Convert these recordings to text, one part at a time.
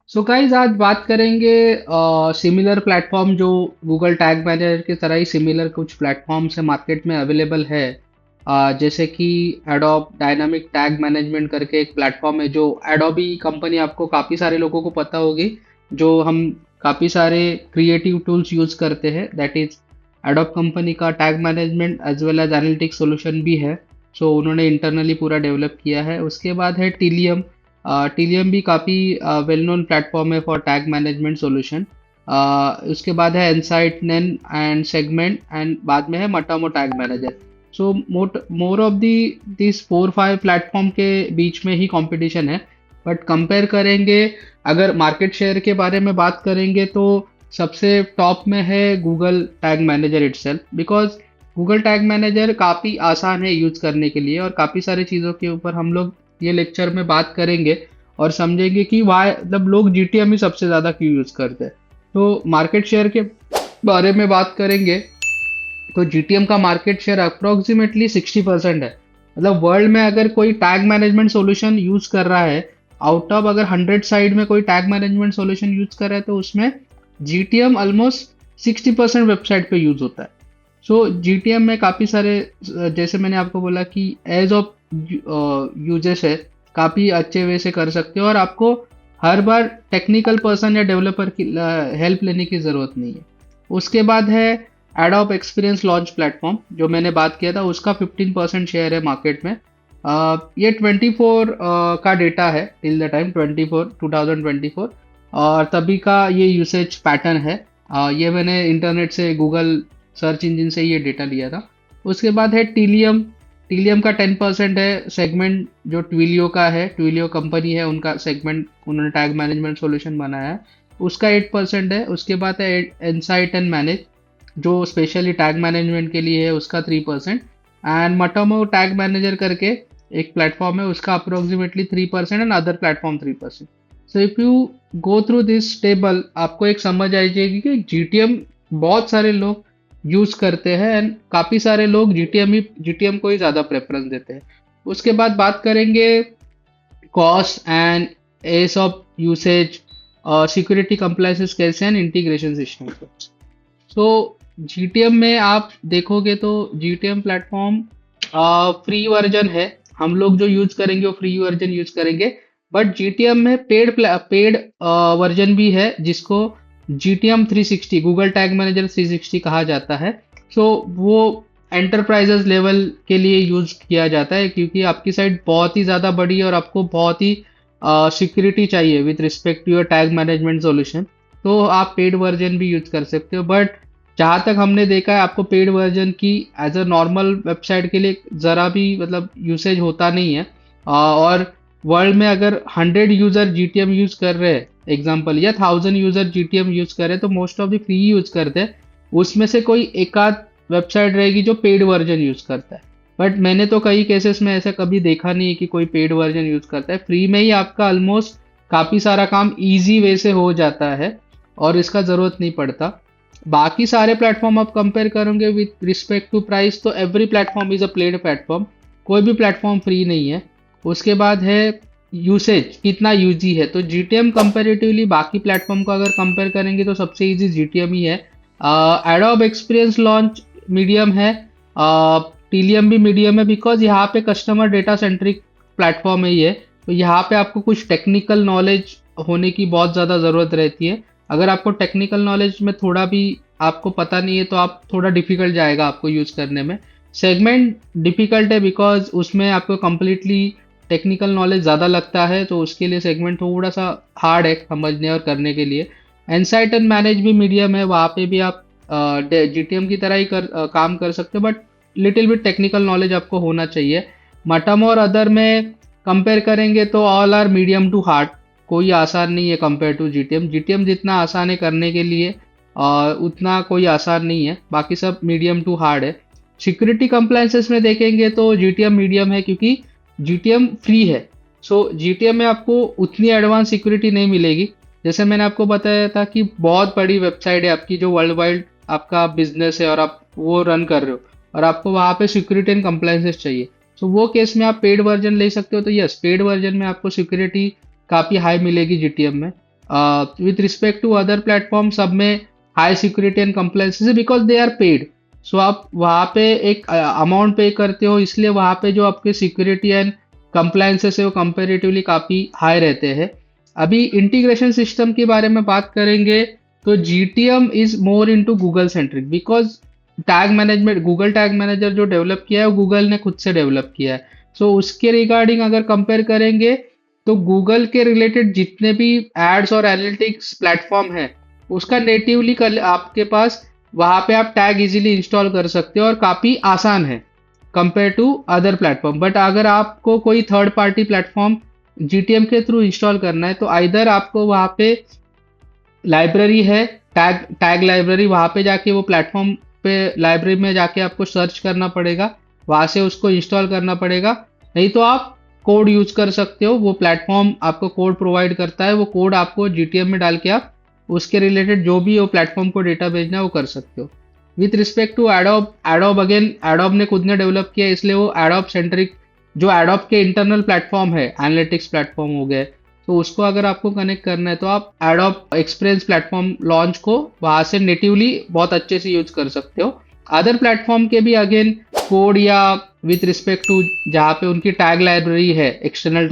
So guys आज बात करेंगे सिमिलर प्लेटफॉर्म जो गूगल टैग मैनेजर की तरह ही सिमिलर कुछ प्लेटफॉर्म्स है मार्केट में अवेलेबल है। जैसे कि एडोब डायनामिक टैग मैनेजमेंट करके एक प्लेटफॉर्म है जो एडोबी कंपनी आपको काफ़ी सारे लोगों को पता होगी। जो हम काफ़ी सारे क्रिएटिव टूल्स यूज़ करते हैं, दैट इज एडोब कंपनी का tag management as well as analytics solution भी है। सो उन्होंने इंटरनली पूरा डेवलप किया है। उसके बाद है टीलियम। टीलियम भी काफ़ी वेल नोन प्लेटफॉर्म है फॉर टैग मैनेजमेंट सॉल्यूशन। उसके बाद है इनसाइट नेन एंड सेगमेंट एंड बाद में है Matomo tag manager. So more of the this 4-5 platform के बीच में ही कंपटीशन है। बट कंपेयर करेंगे, अगर मार्केट शेयर के बारे में बात करेंगे तो सबसे टॉप में है Google tag manager itself, because Google tag manager काफ़ी आसान है यूज करने के लिए और काफ़ी सारी चीज़ों के ऊपर हम लोग ये लेक्चर में बात करेंगे और समझेंगे कि वाई मतलब लोग जीटीएम ही सबसे ज़्यादा क्यों यूज़ करते हैं। तो मार्केट शेयर के बारे में बात करेंगे तो जीटीएम का मार्केट शेयर अप्रोक्सीमेटली 60% है। मतलब वर्ल्ड में अगर कोई टैग मैनेजमेंट सॉल्यूशन यूज़ कर रहा है, आउट ऑफ अगर 100 साइड में कोई टैग मैनेजमेंट सॉल्यूशन यूज़ कर रहा है तो उसमें जीटीएम ऑलमोस्ट 60% वेबसाइट पे यूज़ होता है। सो जीटीएम में काफ़ी सारे जैसे मैंने आपको बोला कि एज ऑफ यूजेस है, काफ़ी अच्छे वे से कर सकते हो और आपको हर बार टेक्निकल पर्सन या डेवलपर की हेल्प लेने की ज़रूरत नहीं है। उसके बाद है एडोब एक्सपीरियंस लॉन्च प्लेटफॉर्म, जो मैंने बात किया था उसका 15% शेयर है मार्केट में। ये 24 का डेटा है टिल द टाइम 2024 और तभी का ये यूसेज पैटर्न है। ये मैंने इंटरनेट से गूगल सर्च इंजन से ये डेटा लिया था। उसके बाद है टीलियम। टीलियम का 10% है सेगमेंट, जो ट्विलियो का है, ट्विलियो कंपनी है उनका सेगमेंट, उन्होंने टैग मैनेजमेंट सॉल्यूशन बनाया है, उसका 8% है। उसके बाद है इनसाइट एंड मैनेज, जो स्पेशली टैग मैनेजमेंट के लिए है, उसका 3%। एंड मटोमो टैग मैनेजर करके एक प्लेटफॉर्म है, उसका approximately 3% and other platform 3%। So if you go through this table आपको एक समझ आ जाएगी कि जीटीएम बहुत सारे लोग यूज़ करते हैं एंड काफ़ी सारे लोग जीटीएम को ही ज़्यादा प्रेफरेंस देते हैं। उसके बाद बात करेंगे cost and ease of usage, security compliances कैसे and integration system. So GTM में आप देखोगे तो जीटीएम प्लेटफॉर्म फ्री वर्जन है, हम लोग जो यूज करेंगे वो फ्री वर्जन यूज करेंगे। बट जीटीएम में पेड वर्जन भी है जिसको जीटीएम 360, गूगल टैग मैनेजर 360 कहा जाता है। सो वो एंटरप्राइजेस लेवल के लिए यूज किया जाता है क्योंकि आपकी साइट बहुत ही ज़्यादा बड़ी है और आपको बहुत ही सिक्योरिटी चाहिए with respect to your tag management solution. तो आप पेड वर्जन भी यूज कर सकते हो। बट जहाँ तक हमने देखा है आपको पेड वर्जन की एज अ नॉर्मल वेबसाइट के लिए ज़रा भी मतलब यूसेज होता नहीं है। और वर्ल्ड में अगर 100 यूज़र जीटीएम यूज़ कर रहे हैं एग्जांपल, या 1000 यूज़र जीटीएम यूज़ कर रहे हैं, तो most of the free use करते हैं। उसमें से कोई एक आध वेबसाइट रहेगी जो पेड वर्जन यूज़ करता है। बट मैंने तो कई केसेस में ऐसा कभी देखा नहीं है कि कोई पेड वर्जन यूज़ करता है। फ्री में ही आपका ऑलमोस्ट काफ़ी सारा काम ईजी वे से हो जाता है और इसका ज़रूरत नहीं पड़ता। बाकी सारे प्लेटफॉर्म आप कंपेयर करोगे विथ रिस्पेक्ट टू प्राइस तो every platform is a paid platform, कोई भी प्लेटफॉर्म फ्री नहीं है। उसके बाद है यूसेज, कितना यूजी है, तो जीटीएम कंपेरेटिवली बाकी प्लेटफॉर्म को अगर कंपेयर करेंगे तो सबसे इजी जीटीएम ही है। एडोब एक्सपीरियंस लॉन्च मीडियम है, टीलियम भी मीडियम है, बिकॉज यहाँ पे कस्टमर डेटा सेंट्रिक प्लेटफॉर्म है ये, तो यहाँ पे आपको कुछ टेक्निकल नॉलेज होने की बहुत ज़्यादा ज़रूरत रहती है। अगर आपको टेक्निकल नॉलेज में थोड़ा भी आपको पता नहीं है तो आप थोड़ा डिफिकल्ट जाएगा आपको यूज़ करने में। सेगमेंट डिफिकल्ट है बिकॉज उसमें आपको कंप्लीटली टेक्निकल नॉलेज ज़्यादा लगता है, तो उसके लिए सेगमेंट थोड़ा सा हार्ड है समझने और करने के लिए। इनसाइट एंड मैनेज भी मीडियम है, वहाँ पे भी आप जीटीएम की तरह ही काम कर सकते हो, but little bit technical knowledge आपको होना चाहिए। मटम और अदर में कंपेयर करेंगे तो all are medium to hard, कोई आसान नहीं है कंपेयर टू जीटीएम। जीटीएम जितना आसान है करने के लिए उतना कोई आसान नहीं है, बाकी सब मीडियम टू हार्ड है। सिक्योरिटी कंप्लायंसेस में देखेंगे तो जीटीएम मीडियम है क्योंकि जीटीएम फ्री है। सो जीटीएम में आपको उतनी एडवांस सिक्योरिटी नहीं मिलेगी। जैसे मैंने आपको बताया था कि बहुत बड़ी वेबसाइट है आपकी जो वर्ल्ड वाइड आपका बिजनेस है और आप वो रन कर रहे हो और आपको वहाँ पे सिक्योरिटी एंड कंप्लायंसेस चाहिए, सो वो केस में आप पेड वर्जन ले सकते हो। तो यस, पेड वर्जन में आपको सिक्योरिटी काफ़ी हाई मिलेगी जीटीएम में। With respect to other platform सब में high security and compliance because they are paid. So आप वहाँ पे एक अमाउंट पे करते हो, इसलिए वहाँ पे जो आपके सिक्योरिटी एंड कंप्लायंसेस है वो कंपेरेटिवली काफ़ी हाई रहते हैं। अभी इंटीग्रेशन सिस्टम के बारे में बात करेंगे तो GTM is more into Google centric, because tag management, Google tag manager जो डेवलप किया है वो गूगल ने खुद से डेवलप किया है। सो उसके रिगार्डिंग अगर कंपेयर करेंगे तो गूगल के रिलेटेड जितने भी एड्स और एनालिटिक्स प्लेटफॉर्म है उसका नेटिवली आपके पास वहाँ पे आप टैग इजीली इंस्टॉल कर सकते हो और काफ़ी आसान है compare to other platform. But अगर आपको कोई थर्ड पार्टी प्लेटफॉर्म GTM के थ्रू इंस्टॉल करना है तो आइदर आपको वहाँ पे लाइब्रेरी है, टैग लाइब्रेरी, वहाँ पे जाके वो प्लेटफॉर्म पे लाइब्रेरी में जाके आपको सर्च करना पड़ेगा, वहाँ से उसको इंस्टॉल करना पड़ेगा। नहीं तो आप कोड यूज कर सकते हो, वो प्लेटफॉर्म आपको कोड प्रोवाइड करता है, वो कोड आपको GTM में डाल के आप उसके रिलेटेड जो भी वो प्लेटफॉर्म को डेटा भेजना है वो कर सकते हो। With respect to Adobe, Adobe again Adobe ने खुद ने डेवलप किया इसलिए वो एडोब सेंट्रिक, जो एडोब के इंटरनल प्लेटफॉर्म है, एनालिटिक्स प्लेटफॉर्म हो गए, तो उसको अगर आपको कनेक्ट करना है तो आप एडोब एक्सपीरियंस प्लेटफॉर्म लॉन्च को वहाँ से नेटिवली बहुत अच्छे से यूज कर सकते हो। अदर प्लेटफॉर्म के भी अगेन कोड या विथ रिस्पेक्ट टू जहाँ पे उनकी टैग लाइब्रेरी है, एक्सटर्नल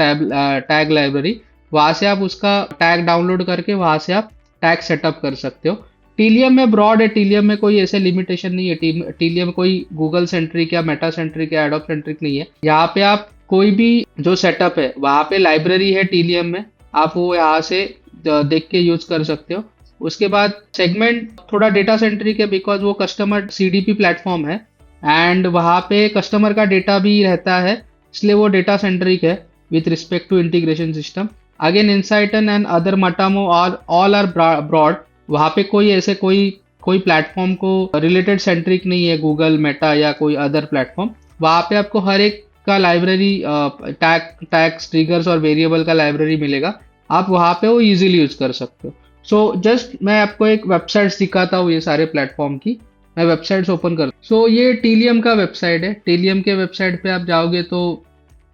टैग लाइब्रेरी, वहाँ से आप उसका टैग डाउनलोड करके वहाँ से आप टैग सेटअप कर सकते हो। टीलियम में ब्रॉड है, टीलियम में कोई ऐसे लिमिटेशन नहीं है, टीलियम कोई गूगल सेंट्रिक या मेटा सेंट्रिक या एडोब सेंट्रिक नहीं है। यहाँ पे आप कोई भी जो सेटअप है वहाँ पे लाइब्रेरी है टीलियम में, आप वो यहाँ से देख के यूज कर सकते हो। उसके बाद सेगमेंट थोड़ा डेटा सेंट्रिक है बिकॉज वो कस्टमर CDP प्लेटफॉर्म है एंड वहाँ पे कस्टमर का डेटा भी रहता है, इसलिए वो डेटा सेंट्रिक है with respect to integration system. Again Insightin and other Matomo all are broad, वहाँ पे कोई ऐसे कोई प्लेटफॉर्म को रिलेटेड सेंट्रिक नहीं है, गूगल, मेटा या कोई अदर प्लेटफॉर्म। वहाँ पे आपको हर एक का लाइब्रेरी टैग्स, ट्रिगर्स और वेरिएबल का लाइब्रेरी मिलेगा, आप वहाँ पे वो इजीली यूज कर सकते हो। सो जस्ट मैं आपको एक वेबसाइट दिखाता हूँ ये सारे प्लेटफॉर्म की, मैं वेबसाइट्स ओपन कर। सो ये टीलियम का वेबसाइट है, टीलियम के वेबसाइट पे आप जाओगे तो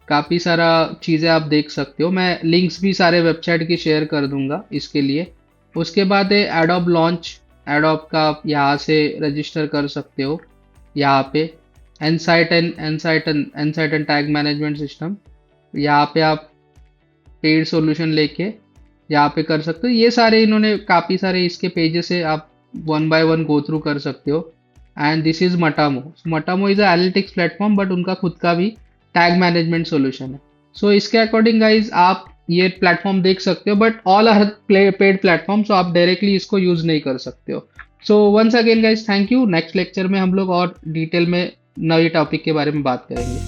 काफ़ी सारा चीज़ें आप देख सकते हो, मैं लिंक्स भी सारे वेबसाइट की शेयर कर दूंगा इसके लिए। उसके बाद है एडोब लॉन्च, एडोब का आप यहाँ से रजिस्टर कर सकते हो। यहाँ पे एनसाइटन टैग मैनेजमेंट सिस्टम, यहाँ पे आप पेड सॉल्यूशन लेके यहाँ पे कर सकते हो। ये सारे इन्होंने काफ़ी सारे इसके पेजेस है, आप one by one go through कर सकते हो। And this is Matomo, Matomo is analytics platform but उनका खुद का भी टैग मैनेजमेंट सॉल्यूशन है। सो इसके अकॉर्डिंग गाइज आप ये प्लेटफॉर्म देख सकते हो, but all are paid platform, so आप डायरेक्टली इसको यूज नहीं कर सकते हो। So once again guys thank you. Next lecture में हम लोग और डिटेल में नए टॉपिक के बारे में बात करेंगे।